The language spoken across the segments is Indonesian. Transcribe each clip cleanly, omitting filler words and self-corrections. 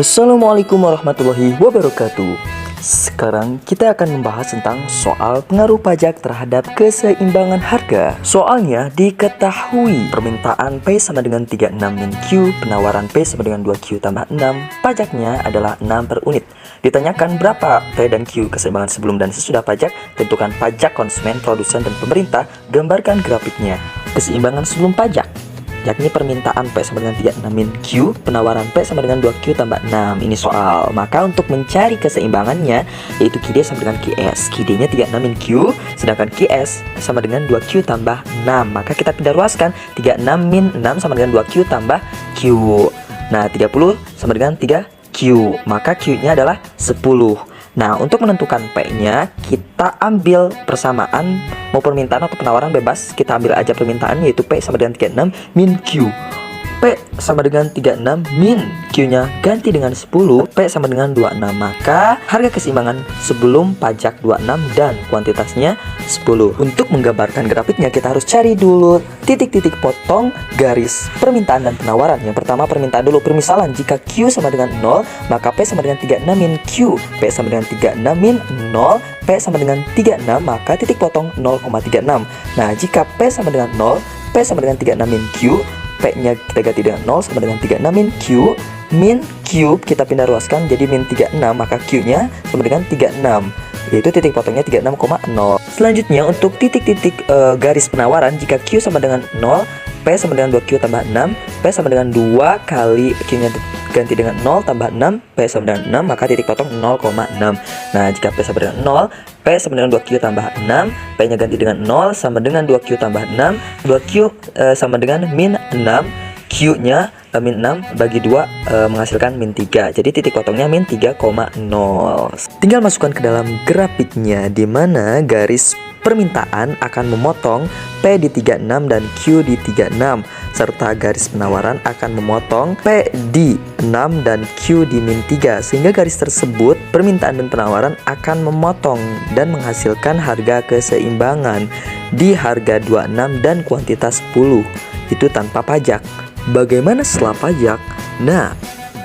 Assalamualaikum warahmatullahi wabarakatuh. Sekarang kita akan membahas tentang soal pengaruh pajak terhadap keseimbangan harga. Soalnya diketahui permintaan P sama dengan 36 min Q, penawaran P sama dengan 2Q tambah 6, pajaknya adalah 6 per unit. Ditanyakan berapa P dan Q keseimbangan sebelum dan sesudah pajak, tentukan pajak konsumen, produsen, dan pemerintah, gambarkan grafiknya. Keseimbangan sebelum pajak, yakni permintaan P sama dengan 36 min Q, penawaran P sama dengan 2Q tambah 6. Ini soal. Maka untuk mencari keseimbangannya, yaitu QD sama dengan QS. QD-nya 36 min Q, sedangkan QS sama dengan 2Q tambah 6. Maka kita pindah ruaskan, 36 min 6 sama dengan 2Q tambah Q. Nah, 30 sama dengan 3Q. Maka Q-nya adalah 10. Nah, untuk menentukan P-nya, kita ambil persamaan mau permintaan atau penawaran bebas. Kita ambil aja permintaan, yaitu P sama dengan 36 min Q. P sama dengan 36 min Q-nya ganti dengan 10, P sama dengan 26. Maka harga keseimbangan sebelum pajak 26 dan kuantitasnya 10. Untuk menggambarkan grafiknya, kita harus cari dulu titik-titik potong garis permintaan dan penawaran. Yang pertama permintaan dulu. Permisalan, jika Q sama dengan 0, maka P sama dengan 36 min Q. P sama dengan 36 min 0, P sama dengan 36, maka titik potong 0,36. Nah, jika P sama dengan 0, P sama dengan 36 min Q, P-nya kita ganti dengan 0 sama dengan 36 min Q. Min Q kita pindah ruaskan jadi min 36, maka Q-nya sama dengan 36, yaitu titik potongnya 36,0. Selanjutnya untuk titik-titik garis penawaran, jika Q sama dengan 0, P sama dengan 2Q tambah 6, P sama dengan 2 kali Q-nya ganti dengan 0 tambah 6, P sama dengan 6, maka titik potong 0,6. Nah, jika P sama dengan 0, P sama dengan 2Q tambah 6, P-nya ganti dengan 0 sama dengan 2Q tambah 6, 2Q sama dengan min 6, Q-nya min 6 bagi 2 menghasilkan min 3. Jadi titik potongnya min 3,0. Tinggal masukkan ke dalam grafiknya, di mana garis permintaan akan memotong P di 36 dan Q di 36, serta garis penawaran akan memotong P di 6 dan Q di min 3, sehingga garis tersebut permintaan dan penawaran akan memotong dan menghasilkan harga keseimbangan di harga 26 dan kuantitas 10, itu tanpa pajak. Bagaimana setelah pajak? Nah,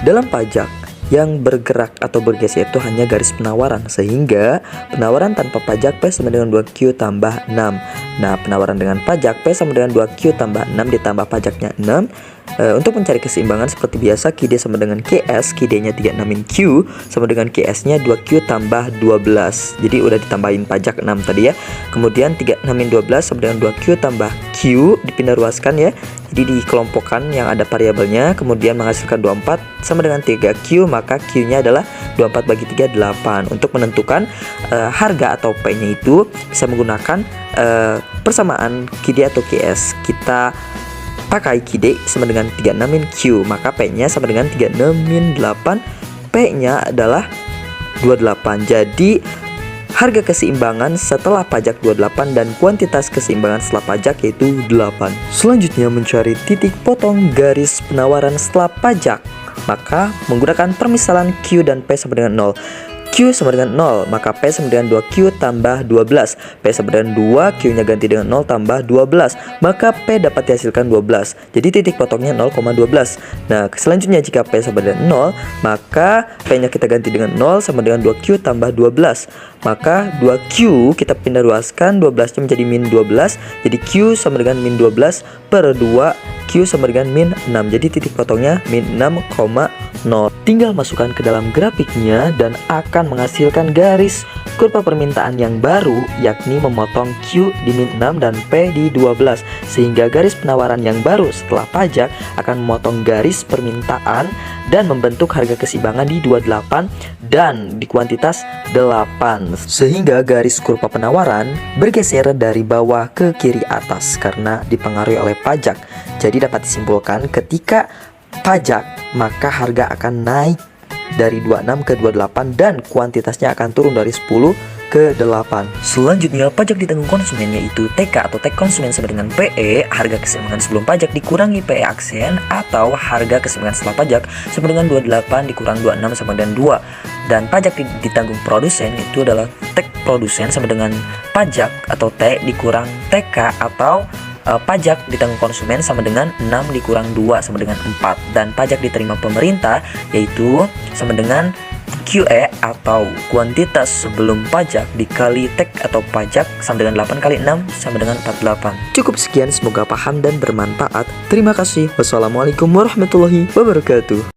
dalam pajak yang bergerak atau bergeser itu hanya garis penawaran, sehingga penawaran tanpa pajak P sama dengan 2Q tambah 6. Nah, penawaran dengan pajak P sama dengan 2Q tambah 6 ditambah pajaknya 6. Untuk mencari keseimbangan seperti biasa, QD sama dengan QS, QD-nya 36 min Q sama dengan QS-nya 2Q tambah 12. Jadi udah ditambahin pajak 6 tadi ya. Kemudian 36 min 12 sama dengan 2Q tambah Q, dipindah ruaskan ya. Jadi dikelompokkan yang ada variabelnya, kemudian menghasilkan 24 sama dengan 3Q, maka Q-nya adalah 24 bagi 3, 8. Untuk menentukan harga atau P-nya itu bisa menggunakan persamaan QD atau QS. Kita pakai QD sama dengan 36 min Q, maka P-nya sama dengan 36 min 8, P-nya adalah 28. Jadi harga keseimbangan setelah pajak 28 dan kuantitas keseimbangan setelah pajak yaitu 8. Selanjutnya mencari titik potong garis penawaran setelah pajak, maka menggunakan permisalan Q dan P sama dengan 0. Q sama dengan 0, maka P sama dengan 2Q tambah 12. P sama dengan 2, Q-nya ganti dengan 0 tambah 12, maka P dapat dihasilkan 12. Jadi titik potongnya 0,12. Nah, selanjutnya jika P sama dengan 0, maka P-nya kita ganti dengan 0 sama dengan 2Q tambah 12. Maka 2Q kita pindah ruaskan, 12-nya menjadi min 12. Jadi Q sama dengan min 12 per 2, Q sama dengan min 6. Jadi titik potongnya min 6,0. Tinggal masukkan ke dalam grafiknya dan akan menghasilkan garis kurva permintaan yang baru, yakni memotong Q di min 6 dan P di 12, sehingga garis penawaran yang baru setelah pajak akan memotong garis permintaan dan membentuk harga keseimbangan di 28 dan di kuantitas 8, sehingga garis kurva penawaran bergeser dari bawah ke kiri atas karena dipengaruhi oleh pajak. Jadi dapat disimpulkan ketika pajak maka harga akan naik dari 26 ke 28 dan kuantitasnya akan turun dari 10 ke 8. Selanjutnya pajak ditanggung konsumen, yaitu TK atau take konsumen sama dengan PE, harga keseimbangan sebelum pajak dikurangi PE aksen, atau harga keseimbangan setelah pajak sama dengan 28 dikurang 26 sama dengan 2. Dan pajak ditanggung produsen itu adalah take produsen sama dengan pajak atau T dikurang TK atau pajak ditanggung konsumen sama dengan 6 dikurang 2 sama dengan 4, dan pajak diterima pemerintah yaitu sama dengan QE atau kuantitas sebelum pajak dikali tag atau pajak sama dengan 8 kali 6 sama dengan 48. Cukup sekian, semoga paham dan bermanfaat. Terima kasih. Wassalamualaikum warahmatullahi wabarakatuh.